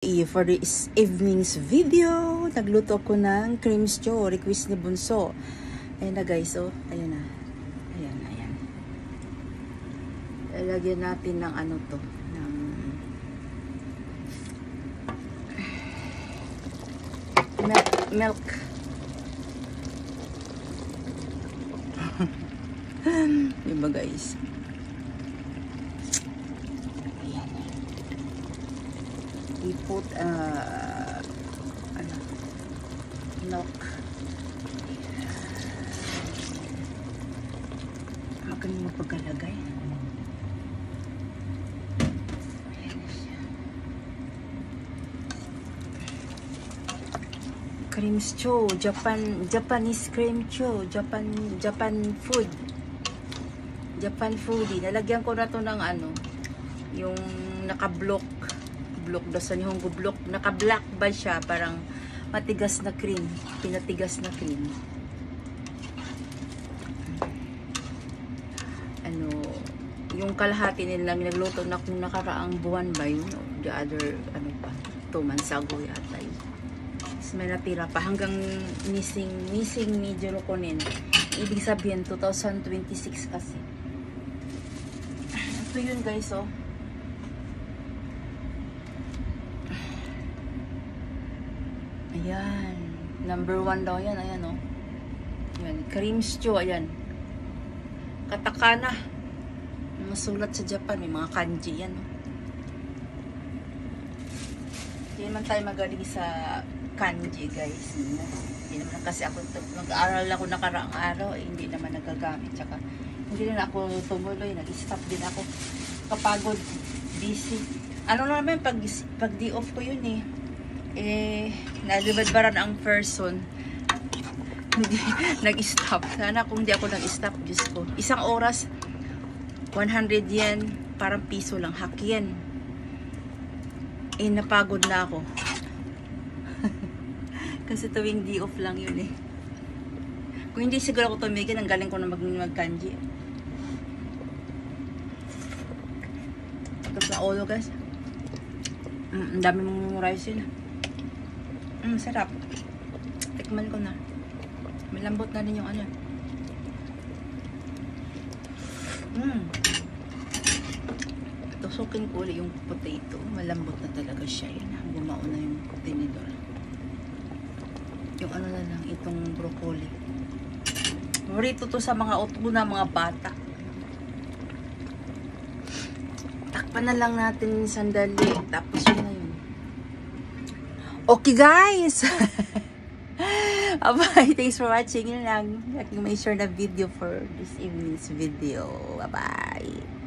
For this evening's video, nagluto ko ng cream stew, request ni Bunso. Ayan na guys, oh, ayan na. Ayan, ayan. Lagyan natin ng ano to, ng milk. Diba guys? We put milk. Magaling mo pagkalagay. Cream stew, Japanese cream stew, Japan food. Japan foodie. Nalagyan ko na to ng ano, yung naka-block daw sa Nihongo block. Naka-black ba siya? Parang matigas na cream. Pinatigas na cream. Ano, yung kalahati nilang nagluto na kung nakaraang buwan ba yun? The other, ano pa, 2 months ago yata yun. Tapos may natira pa hanggang missing ni Jurokonin. Ibig sabihin, 2026 kasi. Ito yun guys, oh. Ayan. Number 1 daw yan. Ayan, oh. Ayan. Cream stew. Ayan. Katakana. Masulat sa Japan. May mga kanji yan, oh. Hindi naman tayo magaling sa kanji, guys. Hindi naman kasi ako, nag-aaral ako nakaraang araw. Eh, hindi naman nagagamit. Tsaka, hindi rin ako tumuloy. Nag-stop din ako. Kapagod. Busy. Ano naman, pag day off ko yun, eh. Nalibadbaran ang person. Nag-stop. Sana kung di ako nag-stop, Diyos ko. Isang oras, 100 yen, parang piso lang. Hak yen. Napagod na ako. Kasi tuwing di off lang yun eh. Kung hindi siguro ako tumigil, ang galing ko na mag-kanji. Tapos na ulo guys. Ang dami mong rice yun. Sarap. Tikman ko na. May lambot na rin yung ano. Tusukin ko ulit yung potato. Malambot na talaga siya. Yun. Bumao na yung tinidor. Yung ano na lang, itong broccoli. Favorito to sa mga utuna, mga bata. Takpan na lang natin sandali. Tapos yun na yun. Okay guys! Bye! Thanks for watching. Yun lang. May share na video for this evening's video. Bye-bye!